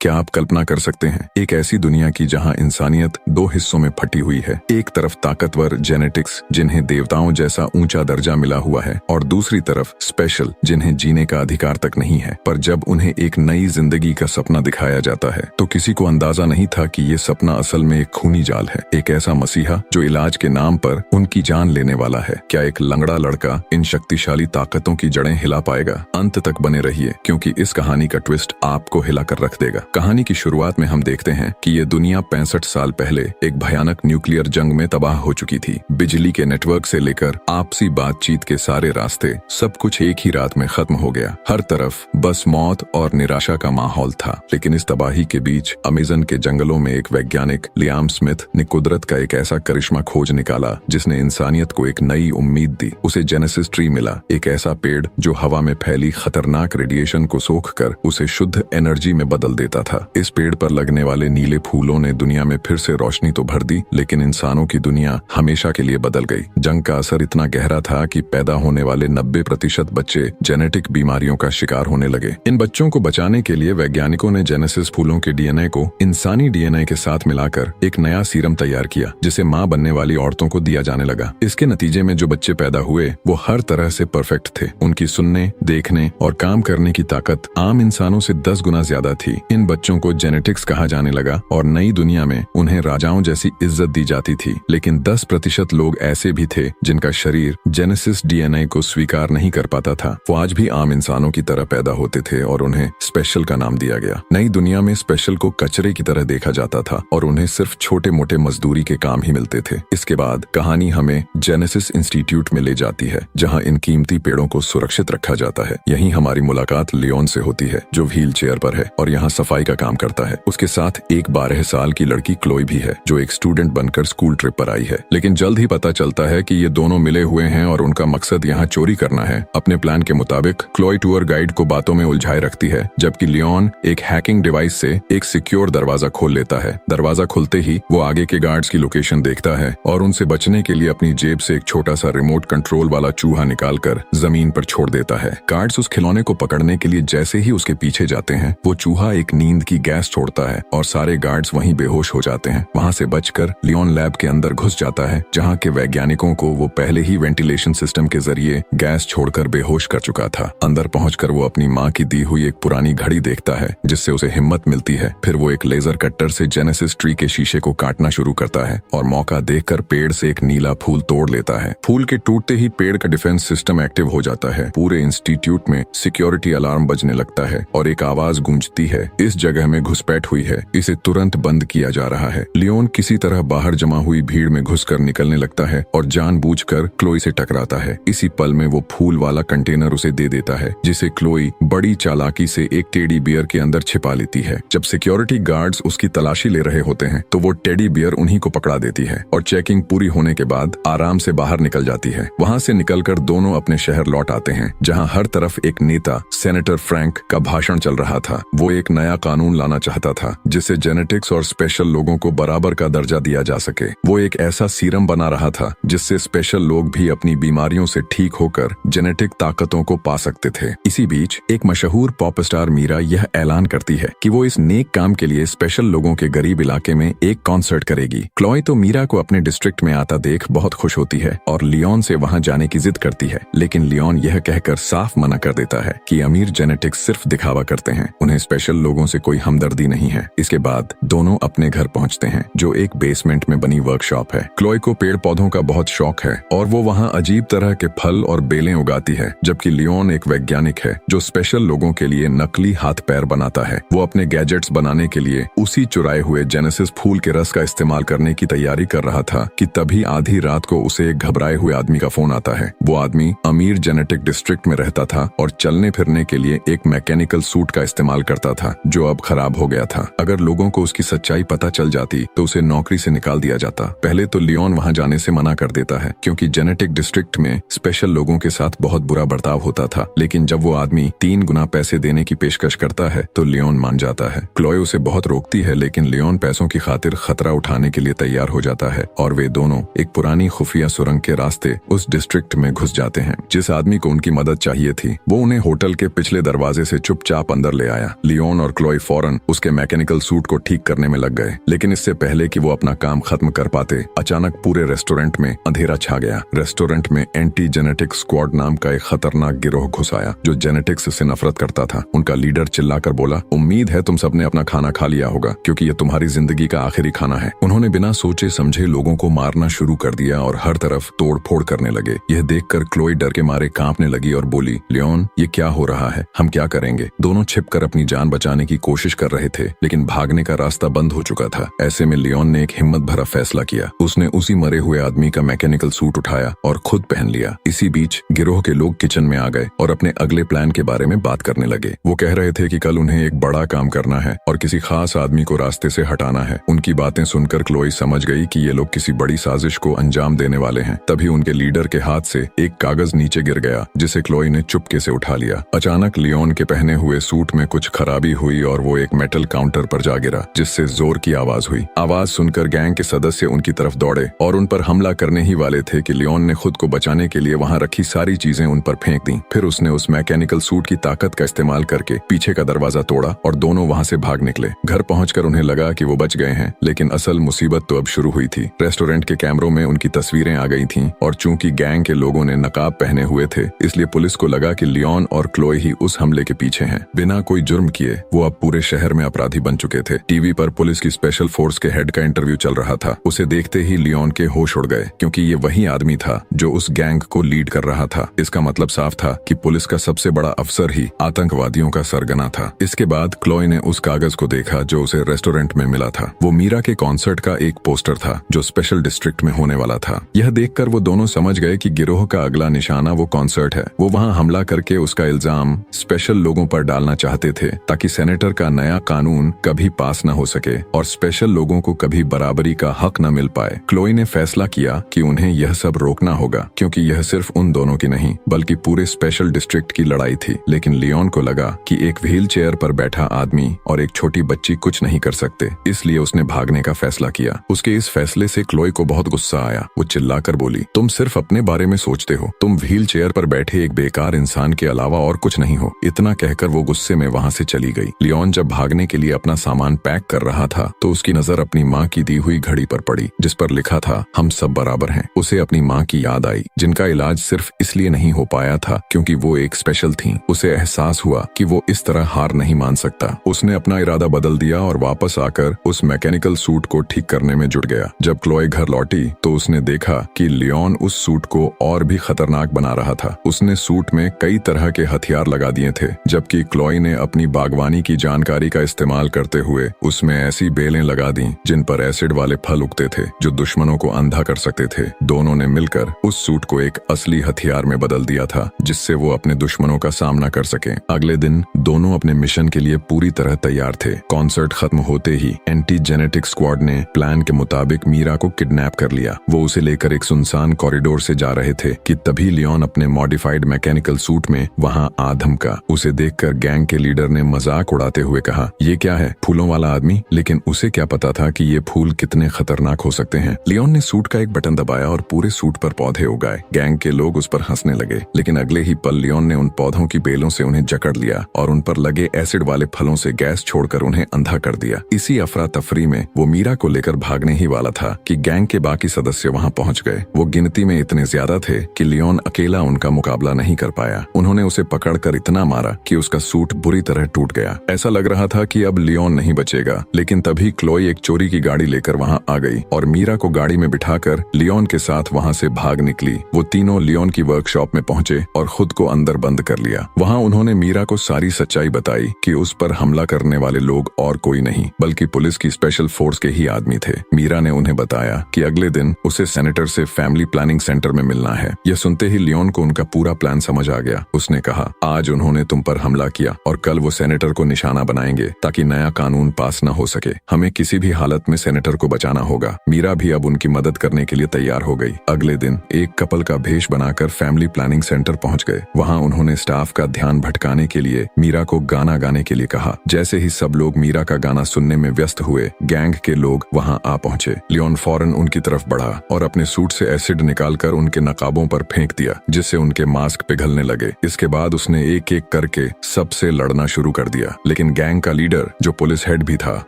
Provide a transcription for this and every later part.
क्या आप कल्पना कर सकते हैं एक ऐसी दुनिया की जहां इंसानियत दो हिस्सों में फटी हुई है। एक तरफ ताकतवर जेनेटिक्स जिन्हें देवताओं जैसा ऊंचा दर्जा मिला हुआ है और दूसरी तरफ स्पेशल जिन्हें जीने का अधिकार तक नहीं है। पर जब उन्हें एक नई जिंदगी का सपना दिखाया जाता है तो किसी को अंदाजा नहीं था कि ये सपना असल में एक खूनी जाल है, एक ऐसा मसीहा जो इलाज के नाम पर उनकी जान लेने वाला है। क्या एक लंगड़ा लड़का इन शक्तिशाली ताकतों की जड़ें हिला पाएगा? अंत तक बने रहिए क्योंकि इस कहानी का ट्विस्ट आपको हिला कर रख देगा। कहानी की शुरुआत में हम देखते हैं कि ये दुनिया 65 साल पहले एक भयानक न्यूक्लियर जंग में तबाह हो चुकी थी। बिजली के नेटवर्क से लेकर आपसी बातचीत के सारे रास्ते, सब कुछ एक ही रात में खत्म हो गया। हर तरफ बस मौत और निराशा का माहौल था। लेकिन इस तबाही के बीच अमेज़न के जंगलों में एक वैज्ञानिक लियाम स्मिथ ने कुदरत का एक ऐसा करिश्मा खोज निकाला जिसने इंसानियत को एक नई उम्मीद दी। उसे जेनेसिस ट्री मिला, एक ऐसा पेड़ जो हवा में फैली खतरनाक रेडिएशन को सोख कर उसे शुद्ध एनर्जी में बदल देता था। इस पेड़ पर लगने वाले नीले फूलों ने दुनिया में फिर से रोशनी तो भर दी, लेकिन इंसानों की दुनिया हमेशा के लिए बदल गई। जंग का असर इतना गहरा था कि पैदा होने वाले 90% बच्चे जेनेटिक बीमारियों का शिकार होने लगे। इन बच्चों को बचाने के लिए वैज्ञानिकों ने जेनेसिस फूलों के डीएनए को इंसानी डीएनए के साथ मिलाकर एक नया सीरम तैयार किया जिसे मां बनने वाली औरतों को दिया जाने लगा। इसके नतीजे में जो बच्चे पैदा हुए वो हर तरह से परफेक्ट थे। उनकी सुनने, देखने और काम करने की ताकत आम इंसानों से 10 गुना ज्यादा थी। इन बच्चों को जेनेटिक्स कहा जाने लगा और नई दुनिया में उन्हें राजाओं जैसी इज्जत दी जाती थी। लेकिन 10% लोग ऐसे भी थे जिनका शरीर जेनेसिस डीएनए को स्वीकार नहीं कर पाता था। वो आज भी आम इंसानों की तरह पैदा होते थे और उन्हें स्पेशल का नाम दिया गया। नई दुनिया में स्पेशल को कचरे की तरह देखा जाता था और उन्हें सिर्फ छोटे मोटे मजदूरी के काम ही मिलते थे। इसके बाद कहानी हमें जेनेसिस इंस्टीट्यूट में ले जाती है जहाँ इन कीमती पेड़ों को सुरक्षित रखा जाता है। यहीं हमारी मुलाकात लियोन से होती है जो व्हील चेयर पर है और यहाँ सफाई का काम करता है। उसके साथ एक 12 साल की लड़की क्लोई भी है जो एक स्टूडेंट बनकर स्कूल ट्रिप पर आई है। लेकिन जल्द ही पता चलता है कि ये दोनों मिले हुए हैं और उनका मकसद यहाँ चोरी करना है। अपने प्लान के मुताबिक क्लोई टूर गाइड को बातों में उलझाए रखती है जबकि लियोन एक हैकिंग डिवाइस से एक सिक्योर दरवाजा खोल लेता है। दरवाजा खुलते ही वो आगे के गार्ड्स की लोकेशन देखता है और उनसे बचने के लिए अपनी जेब से एक छोटा सा रिमोट कंट्रोल वाला चूहा निकालकर जमीन पर छोड़ देता है। गार्ड्स उस खिलौने को पकड़ने के लिए जैसे ही उसके पीछे जाते हैं वो चूहा एक नींद की गैस छोड़ता है और सारे गार्ड्स वहीं बेहोश हो जाते हैं। वहां से बचकर लियोन लैब के अंदर घुस जाता है जहां के वैज्ञानिकों को वो पहले ही वेंटिलेशन सिस्टम के जरिए गैस छोड़कर बेहोश कर चुका था। अंदर पहुंचकर वो अपनी माँ की दी हुई एक पुरानी घड़ी देखता है जिससे उसे हिम्मत मिलती है। फिर वो एक लेजर कट्टर से जेनेसिस ट्री के शीशे को काटना शुरू करता है और मौका देखकर पेड़ से एक नीला फूल तोड़ लेता है। फूल के टूटते ही पेड़ का डिफेंस सिस्टम एक्टिव हो जाता है। पूरे इंस्टीट्यूट में सिक्योरिटी अलार्म बजने लगता है और एक आवाज गूंजती है, इस जगह में घुसपैठ हुई है, इसे तुरंत बंद किया जा रहा है। लियोन किसी तरह बाहर जमा हुई भीड़ में घुसकर निकलने लगता है और जानबूझकर क्लोई से टकराता है। इसी पल में वो फूल वाला कंटेनर उसे दे देता है जिसे क्लोई बड़ी चालाकी से एक टेडी बियर के अंदर छिपा लेती है। जब सिक्योरिटी गार्ड्स उसकी तलाशी ले रहे होते हैं तो वो टेडी बियर उन्हीं को पकड़ा देती है और चेकिंग पूरी होने के बाद आराम से बाहर निकल जाती है। वहाँ से निकलकर दोनों अपने शहर लौट आते हैं जहाँ हर तरफ एक नेता सेनेटर फ्रैंक का भाषण चल रहा था। वो एक नया कानून लाना चाहता था जिससे जेनेटिक्स और स्पेशल लोगों को बराबर का दर्जा दिया जा सके। वो एक ऐसा सीरम बना रहा था जिससे स्पेशल लोग भी अपनी बीमारियों से ठीक होकर जेनेटिक ताकतों को पा सकते थे। इसी बीच एक मशहूर पॉप स्टार मीरा यह ऐलान करती है कि वो इस नेक काम के लिए स्पेशल लोगों के गरीब इलाके में एक कॉन्सर्ट करेगी। क्लोई तो मीरा को अपने डिस्ट्रिक्ट में आता देख बहुत खुश होती है और लियोन से वहाँ जाने की जिद करती है। लेकिन लियोन यह कहकर साफ मना कर देता है कि अमीर जेनेटिक्स सिर्फ दिखावा करते हैं, उन्हें स्पेशल लोगों से कोई हमदर्दी नहीं है। इसके बाद दोनों अपने घर पहुंचते हैं जो एक बेसमेंट में बनी वर्कशॉप है। क्लोई को पेड़ पौधों का बहुत शौक है और वो वहाँ अजीब तरह के फल और बेलें उगाती है, जबकि लियोन एक वैज्ञानिक है जो स्पेशल लोगों के लिए नकली हाथ पैर बनाता है। वो अपने गैजेट्स बनाने के लिए उसी चुराए हुए जेनेसिस फूल के रस का इस्तेमाल करने की तैयारी कर रहा था कि तभी आधी रात को उसे एक घबराए हुए आदमी का फोन आता है। वो आदमी अमीर जेनेटिक डिस्ट्रिक्ट में रहता था और चलने फिरने के लिए एक मैकेनिकल सूट का इस्तेमाल करता था जो अब खराब हो गया था। अगर लोगों को उसकी सच्चाई पता चल जाती तो उसे नौकरी से निकाल दिया जाता। पहले तो लियोन वहां जाने से मना कर देता है क्योंकि जेनेटिक डिस्ट्रिक्ट में स्पेशल लोगों के साथ बहुत बुरा बर्ताव होता था। लेकिन जब वो आदमी 3 गुना पैसे देने की पेशकश करता है तो लियोन मान जाता है। क्लोई उसे बहुत रोकती है लेकिन लियोन पैसों की खातिर खतरा उठाने के लिए तैयार हो जाता है और वे दोनों एक पुरानी खुफिया सुरंग के रास्ते उस डिस्ट्रिक्ट में घुस जाते हैं। जिस आदमी को उनकी मदद चाहिए थी वो उन्हें होटल के पिछले दरवाजे से चुपचाप अंदर ले आया। लियोन और क्लोई क्लोई फौरन उसके मैकेनिकल सूट को ठीक करने में लग गए। लेकिन इससे पहले कि वो अपना काम खत्म कर पाते, अचानक पूरे रेस्टोरेंट में अंधेरा छा गया। रेस्टोरेंट में एंटी जेनेटिक स्क्वाड नाम का एक खतरनाक गिरोह घुस आया जो जेनेटिक्स से नफरत करता था। उनका लीडर चिल्लाकर बोला, उम्मीद है तुम सबने अपना खाना खा लिया होगा, क्योंकि ये तुम्हारी जिंदगी का आखिरी खाना है। उन्होंने बिना सोचे समझे लोगों को मारना शुरू कर दिया और हर तरफ तोड़ फोड़ करने लगे। यह देखकर क्लोई डर के मारे कांपने लगी और बोली, लियोन, ये क्या हो रहा है? हम क्या करेंगे? दोनों छिपकर अपनी जान बचाने की कोशिश कर रहे थे, लेकिन भागने का रास्ता बंद हो चुका था। ऐसे में लियोन ने एक हिम्मत भरा फैसला किया। उसने उसी मरे हुए आदमी का मैकेनिकल सूट उठाया और खुद पहन लिया। इसी बीच गिरोह के लोग किचन में आ गए और अपने अगले प्लान के बारे में बात करने लगे। वो कह रहे थे कि कल उन्हें एक बड़ा काम करना है और किसी खास आदमी को रास्ते से हटाना है। उनकी बातें सुनकर क्लोई समझ गई कि ये लोग किसी बड़ी साजिश को अंजाम देने वाले हैं। तभी उनके लीडर के हाथ से एक कागज नीचे गिर गया, जिसे क्लोई ने चुपके से उठा लिया। अचानक लियोन के पहने हुए सूट में कुछ खराबी हुई और वो एक मेटल काउंटर पर जा गिरा, जिससे जोर की आवाज हुई। आवाज सुनकर गैंग के सदस्य उनकी तरफ दौड़े और उन पर हमला करने ही वाले थे कि लियोन ने खुद को बचाने के लिए वहां रखी सारी चीजें उन पर फेंक दी। फिर उसने उस मैकेनिकल सूट की ताकत का इस्तेमाल करके पीछे का दरवाजा तोड़ा और दोनों वहां से भाग निकले। घर पहुंचकर उन्हें लगा कि वो बच गए हैं, लेकिन असल मुसीबत तो अब शुरू हुई थी। रेस्टोरेंट के कैमरों में उनकी तस्वीरें आ गई थीं और चूंकि गैंग के लोगों ने नकाब पहने हुए थे, इसलिए पुलिस को लगा कि लियोन और क्लोई ही उस हमले के पीछे हैं। बिना कोई जुर्म किए वो अब पूरे शहर में अपराधी बन चुके थे। टीवी पर पुलिस की स्पेशल फोर्स के हेड का इंटरव्यू चल रहा था। उसे देखते ही लियोन के होश उड़ गए, क्योंकि ये वही आदमी था जो उस गैंग को लीड कर रहा था। इसका मतलब साफ था कि पुलिस का सबसे बड़ा अफसर ही आतंकवादियों का सरगना था। इसके बाद क्लोई ने उस कागज को देखा जो उसे रेस्टोरेंट में मिला था। वो मीरा के कॉन्सर्ट का एक पोस्टर था जो स्पेशल डिस्ट्रिक्ट में होने वाला था। यह देखकर वो दोनों समझ गए कि गिरोह का अगला निशाना वो कॉन्सर्ट है। वो वहां हमला करके उसका इल्जाम स्पेशल लोगों पर डालना चाहते थे, ताकि सेनेटर का नया कानून कभी पास न हो सके और स्पेशल लोगों को कभी बराबरी का हक न मिल पाए। क्लोई ने फैसला किया कि उन्हें यह सब रोकना होगा, क्योंकि यह सिर्फ उन दोनों की नहीं बल्कि पूरे स्पेशल डिस्ट्रिक्ट की लड़ाई थी। लेकिन लियोन को लगा कि एक व्हील चेयर पर बैठा आदमी और एक छोटी बच्ची कुछ नहीं कर सकते, इसलिए उसने भागने का फैसला किया। उसके इस फैसले से क्लोई को बहुत गुस्सा आया। वो चिल्लाकर बोली, तुम सिर्फ अपने बारे में सोचते हो, तुम व्हील चेयर पर बैठे एक बेकार इंसान के अलावा और कुछ नहीं हो। इतना कहकर वो गुस्से में वहां से चली गई। लियोन जब भागने के लिए अपना सामान पैक कर रहा था तो उसकी नजर अपनी माँ की दी हुई घड़ी पर पड़ी, जिस पर लिखा था, हम सब बराबर हैं। उसे अपनी माँ की याद आई, जिनका इलाज सिर्फ इसलिए नहीं हो पाया था क्योंकि वो एक स्पेशल थी। उसे एहसास हुआ कि वो इस तरह हार नहीं मान सकता। उसने अपना इरादा बदल दिया और वापस आकर उस मैकेनिकल सूट को ठीक करने में जुट गया। जब क्लोई घर लौटी तो उसने देखा कि लियोन उस सूट को और भी खतरनाक बना रहा था। उसने सूट में कई तरह के हथियार लगा दिए थे, जबकि क्लोई ने अपनी बागवानी की जानकारी का इस्तेमाल करते हुए उसमें ऐसी बेलें लगा दी जिन पर एसिड वाले फल उगते थे जो दुश्मनों को अंधा कर सकते थे। दोनों ने मिलकर उस सूट को एक असली हथियार में बदल दिया था, जिससे वो अपने दुश्मनों का सामना कर सके। अगले दिन दोनों अपने मिशन के लिए पूरी तरह तैयार थे। कॉन्सर्ट खत्म होते ही एंटी जेनेटिक स्क्वाड ने प्लान के मुताबिक मीरा को किडनैप कर लिया। वो उसे लेकर एक सुनसान कॉरिडोर से जा रहे थे कि तभी लियोन अपने मॉडिफाइड मैकेनिकल सूट में वहां आ धमका। उसे देखकर गैंग के लीडर ने मजाक उड़ाते हुए कहा, ये क्या है, फूलों वाला आदमी? लेकिन उसे क्या पता था कि ये फूल कितने खतरनाक हो सकते हैं। लियोन ने सूट का एक बटन दबाया और पूरे सूट पर पौधे उगाए। गैंग के लोग उस पर हंसने लगे, लेकिन अगले ही पल लियोन ने उन पौधों की बेलों से उन्हें जकड़ लिया और उन पर लगे एसिड वाले फलों से गैस छोड़कर उन्हें अंधा कर दिया। इसी अफरा तफरी में वो मीरा को लेकर भागने ही वाला था कि गैंग के बाकी सदस्य वहां पहुंच गए। वो गिनती में इतने ज्यादा थे कि लियोन अकेला उनका मुकाबला नहीं कर पाया। उन्होंने उसे पकड़कर इतना मारा कि उसका सूट बुरी तरह टूट गया। ऐसा लग रहा था कि अब लियोन नहीं बचेगा, लेकिन तभी क्लोई एक चोरी की गाड़ी लेकर वहां आ गई और मीरा को गाड़ी में बिठाकर लियोन के साथ वहां से भाग निकली। वो तीनों लियोन की वर्कशॉप में पहुंचे और खुद को अंदर बंद कर लिया। वहां उन्होंने मीरा को सारी सच्चाई बताई कि उस पर हमला करने वाले लोग और कोई नहीं बल्कि पुलिस की स्पेशल फोर्स के ही आदमी थे। मीरा ने उन्हें बताया कि अगले दिन उसे सेनेटर से फैमिली प्लानिंग सेंटर में मिलना है। यह सुनते ही लियोन को उनका पूरा प्लान समझ आ गया। उसने कहा, आज उन्होंने तुम पर हमला किया और कल वो सेनेटर को निशाना बनाएंगे ताकि नया कानून पास न हो सके। हमें किसी भी हालत में सेनेटर को बचाना होगा। मीरा भी अब उनकी मदद करने के लिए तैयार हो गई। अगले दिन एक कपल का भेष बनाकर फैमिली प्लानिंग सेंटर पहुंच गए। वहां उन्होंने स्टाफ का ध्यान भटकाने के लिए मीरा को गाना गाने के लिए कहा। जैसे ही सब लोग मीरा का गाना सुनने में व्यस्त हुए, गैंग के लोग वहां आ पहुंचे। लियोन फौरन उनकी तरफ बढ़ा और अपने सूट से एसिड निकालकर उनके नकाबों पर फेंक दिया, जिससे उनके मास्क पिघलने लगे। इसके बाद उसने एक एक करके सबसे लड़ना शुरू कर दिया, लेकिन लेकिन गैंग का लीडर जो पुलिस हेड भी था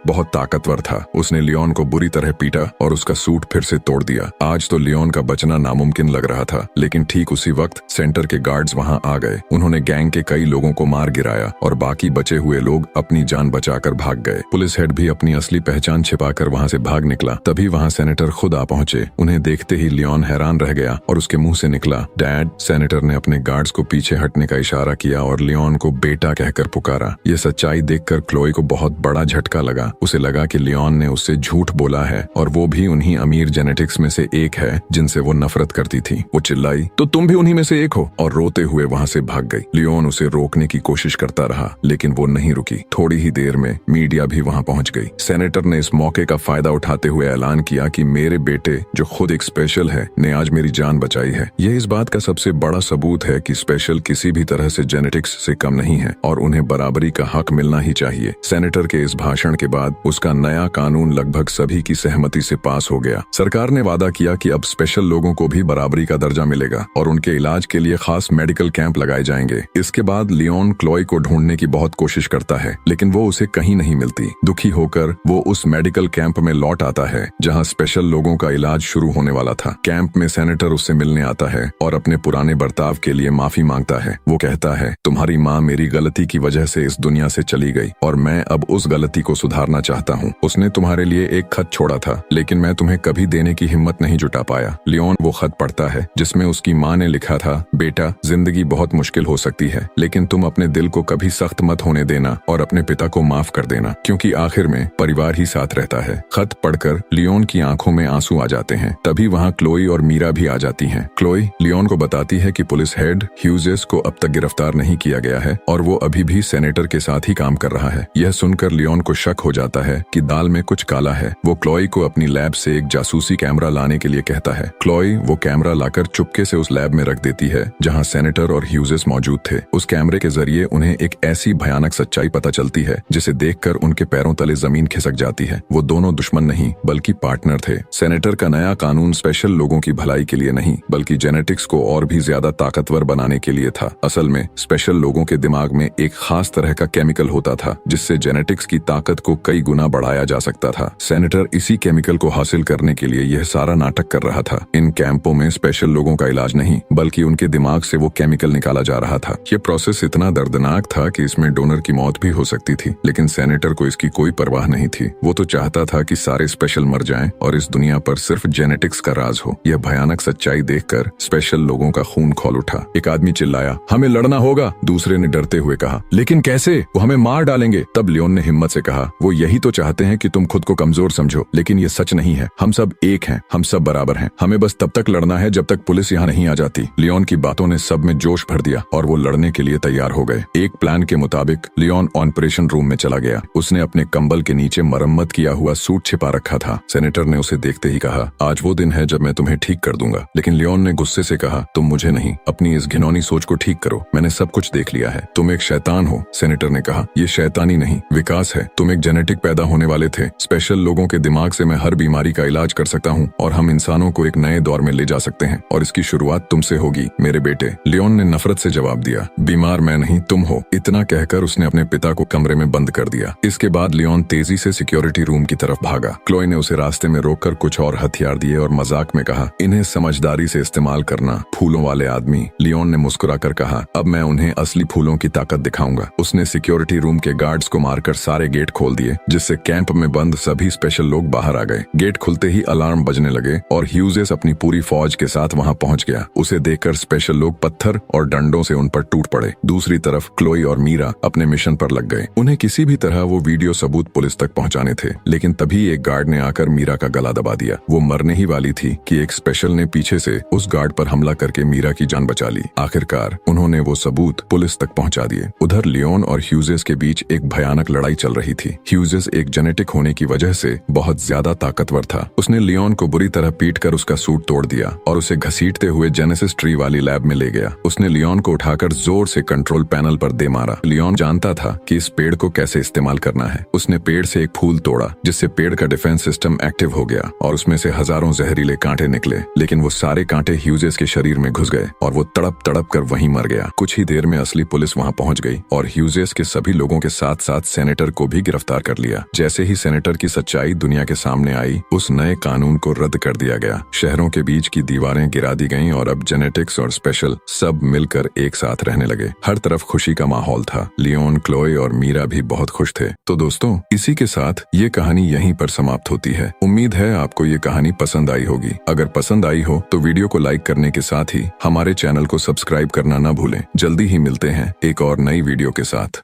बहुत ताकतवर था। उसने लियोन को बुरी तरह पीटा और उसका सूट फिर से तोड़ दिया। आज तो लियोन का बचना नामुमकिन लग रहा था, लेकिन ठीक उसी वक्त सेंटर के गार्ड्स वहां आ गए। उन्होंने गैंग के कई लोगों को मार गिराया और बाकी बचे हुए लोग अपनी जान बचाकर भाग गए। पुलिस हेड भी अपनी असली पहचान छिपाकर वहां से भाग निकला। तभी वहां सेनेटर खुद आ पहुंचे। उन्हें देखते ही लियोन हैरान रह गया और उसके मुंह से निकला डैड। सेनेटर ने अपने गार्ड्स को पीछे हटने का इशारा किया और लियोन को बेटा कहकर पुकारा। ये सच्चाई देखकर क्लोई को बहुत बड़ा झटका लगा। उसे लगा कि लियोन ने उससे झूठ बोला है और वो भी उन्हीं अमीर जेनेटिक्स में से एक है जिनसे वो नफरत करती थी। वो चिल्लाई, तो तुम भी उन्हीं में से एक हो, और रोते हुए वहां से भाग गई। लियोन उसे रोकने की कोशिश करता रहा, लेकिन वो नहीं रुकी। थोड़ी ही देर में मीडिया भी वहां पहुंच गई। सेनेटर ने इस मौके का फायदा उठाते हुए ऐलान किया कि मेरे बेटे जो खुद एक स्पेशल है ने आज मेरी जान बचाई है। यह इस बात का सबसे बड़ा सबूत है कि स्पेशल किसी भी तरह से जेनेटिक्स से कम नहीं है और उन्हें बराबरी का हक मिलना ही चाहिए। सेनेटर के इस भाषण के बाद उसका नया कानून लगभग सभी की सहमति से पास हो गया। सरकार ने वादा किया कि अब स्पेशल लोगों को भी बराबरी का दर्जा मिलेगा और उनके इलाज के लिए खास मेडिकल कैंप लगाए जाएंगे। इसके बाद लियोन क्लोई को ढूंढने की बहुत कोशिश करता है, लेकिन वो उसे कहीं नहीं मिलती। दुखी होकर वो उस मेडिकल कैंप में लौट आता है जहां स्पेशल लोगों का इलाज शुरू होने वाला था। कैंप में सेनेटर उससे मिलने आता है और अपने पुराने बर्ताव के लिए माफी मांगता है। वो कहता है, तुम्हारी माँ मेरी गलती की वजह से इस दुनिया से चली गई और मैं अब उस गलती को सुधारना चाहता हूँ। उसने तुम्हारे लिए एक खत छोड़ा था, लेकिन मैं तुम्हें कभी देने की हिम्मत नहीं जुटा पाया। लियोन वो खत पढ़ता है जिसमें उसकी माँ ने लिखा था, बेटा जिंदगी बहुत मुश्किल हो सकती है, लेकिन तुम अपने दिल को कभी सख्त मत होने देना और अपने पिता को माफ कर देना, क्योंकि आखिर में परिवार ही साथ रहता है। खत पढ़कर लियोन की आंखों में आंसू आ जाते हैं। तभी वहाँ क्लोई और मीरा भी आ जाती हैं। क्लोई लियोन को बताती है कि पुलिस हेड ह्यूजेस को अब तक गिरफ्तार नहीं किया गया है और वो अभी भी सेनेटर के साथ ही काम कर रहा है। यह सुनकर लियोन को शक हो जाता है कि दाल में कुछ काला है। वो क्लोई को अपनी लैब से एक जासूसी कैमरा लाने के लिए कहता है। क्लोई वो कैमरा लाकर चुपके से उस लैब में रख देती है जहाँ सेनेटर और ह्यूजेस मौजूद थे। उस कैमरे के जरिए उन्हें एक ऐसी भयानक सच्चाई पता चलती है जिसे देखकर उनके पैरों तले जमीन खिसक जाती है। वो दोनों दुश्मन नहीं बल्कि पार्टनर थे। सेनेटर का नया कानून स्पेशल लोगों की भलाई के लिए नहीं बल्कि जेनेटिक्स को और भी ज्यादा ताकतवर बनाने के लिए था। असल में स्पेशल लोगों के दिमाग में एक खास तरह का केमिकल होता था जिससे जेनेटिक्स की ताकत को कई गुना बढ़ाया जा सकता था। सेनेटर इसी केमिकल को हासिल करने के लिए यह सारा नाटक कर रहा था। इन कैंपों में स्पेशल लोगों का इलाज नहीं बल्कि उनके दिमाग से वो केमिकल निकाला जा रहा था। ये प्रोसेस इतना दर्दनाक था कि इसमें डोनर की मौत भी हो सकती थी, लेकिन सेनेटर को इसकी कोई परवाह नहीं थी। वो तो चाहता था कि सारे स्पेशल मर जाएं और इस दुनिया पर सिर्फ जेनेटिक्स का राज हो। यह भयानक सच्चाई देखकर स्पेशल लोगों का खून खौल उठा। एक आदमी चिल्लाया, हमें लड़ना होगा। दूसरे ने डरते हुए कहा, लेकिन कैसे? वो हमें मार डालेंगे। तब लियोन ने हिम्मत से कहा, वो यही तो चाहते हैं कि तुम खुद को कमजोर समझो, लेकिन ये सच नहीं है। हम सब एक हैं, हम सब बराबर हैं। हमें बस तब तक लड़ना है जब तक पुलिस यहाँ नहीं आ जाती। लियोन की बातों ने सब में जोश भर दिया और वो लड़ने के लिए तैयार हो गए। एक प्लान के मुताबिक लियोन ऑपरेशन रूम में चला गया। उसने अपने कंबल के नीचे मरम्मत किया हुआ सूट छिपा रखा था। सेनेटर ने उसे देखते ही कहा, आज वो दिन है जब मैं तुम्हें ठीक कर दूंगा। लेकिन लियोन ने गुस्से से कहा, तुम मुझे नहीं, अपनी इस घिनौनी सोच को ठीक करो। मैंने सब कुछ देख लिया है। तुम एक शैतान हो। सेनेटर ने कहा, ये शैतानी नहीं विकास है। तुम एक जेनेटिक पैदा होने वाले थे। स्पेशल लोगों के दिमाग से मैं हर बीमारी का इलाज कर सकता हूँ और हम इंसानों को एक नए दौर में ले जा सकते हैं और इसकी शुरुआत तुमसे होगी मेरे बेटे। लियोन ने नफरत से जवाब दिया, बीमार मैं नहीं तुम हो। इतना कहकर उसने अपने पिता को कमरे में बंद कर दिया। इसके बाद लियोन तेजी से सिक्योरिटी रूम की तरफ भागा। क्लोई ने उसे रास्ते में रोककर कुछ और हथियार दिए और मजाक में कहा, इन्हें समझदारी से इस्तेमाल करना, फूलों वाले आदमी। लियोन ने मुस्कुराकर कहा, अब मैं उन्हें असली फूलों की ताकत दिखाऊंगा। उसने सिक्योरिटी रूम के गार्ड्स को मारकर सारे गेट खोल दिए, जिससे कैंप में बंद सभी स्पेशल लोग बाहर आ गए। गेट खुलते ही अलार्म बजने लगे और ह्यूजेस अपनी पूरी फौज के साथ वहां पहुंच गया। उसे देखकर स्पेशल लोग पत्थर और डंडों से उन पर टूट पड़े। दूसरी तरफ क्लोई और मीरा अपने मिशन पर लग गए। उन्हें किसी भी तरह वो वीडियो सबूत पुलिस तक पहुंचाने थे, लेकिन तभी एक गार्ड ने आकर मीरा का गला दबा दिया। वो मरने ही वाली थी कि एक स्पेशल ने पीछे से उस गार्ड पर हमला करके मीरा की जान बचा ली। आखिरकार उन्होंने वो सबूत पुलिस तक पहुंचा दिए। उधर लियोन और ह्यूजेस के बीच एक भयानक लड़ाई चल रही थी। ह्यूजेस एक जेनेटिक होने की वजह से बहुत ज्यादा ताकतवर था। उसने लियोन को बुरी तरह पीटकर उसका सूट तोड़ दिया और उसे घसीटते हुए जेनेसिस ट्री वाली लैब में ले गया। उसने लियोन को उठाकर जोर से कंट्रोल पैनल पर दे मारा। लियोन जानता था कि इस पेड़ को कैसे इस्तेमाल करना है। उसने पेड़ से एक फूल तोड़ा, जिससे पेड़ का डिफेंस सिस्टम एक्टिव हो गया और उसमें से हजारों जहरीले कांटे निकले, लेकिन वो सारे कांटे ह्यूजेस के शरीर में घुस गए और वो तड़प तड़प कर वहीं मर गया। कुछ ही देर में असली पुलिस वहां पहुंच गई और ह्यूजेस के सभी लोगों के साथ साथ सेनेटर को भी गिरफ्तार कर लिया। जैसे ही सेनेटर की सच्चाई दुनिया के सामने आई, उस नए कानून को रद्द कर दिया गया। शहरों के बीच की दीवारें गिरा दी गईं और अब जेनेटिक्स और स्पेशल सब मिलकर एक साथ रहने लगे। हर तरफ खुशी का माहौल था। लियोन, क्लोए और मीरा भी बहुत खुश थे। तो दोस्तों, इसी के साथ ये कहानी यहीं पर समाप्त होती है। उम्मीद है आपको ये कहानी पसंद आई होगी। अगर पसंद आई हो तो वीडियो को लाइक करने के साथ ही हमारे चैनल को सब्सक्राइब करना ना भूलें। जल्दी ही मिलते हैं एक और नई वीडियो के साथ।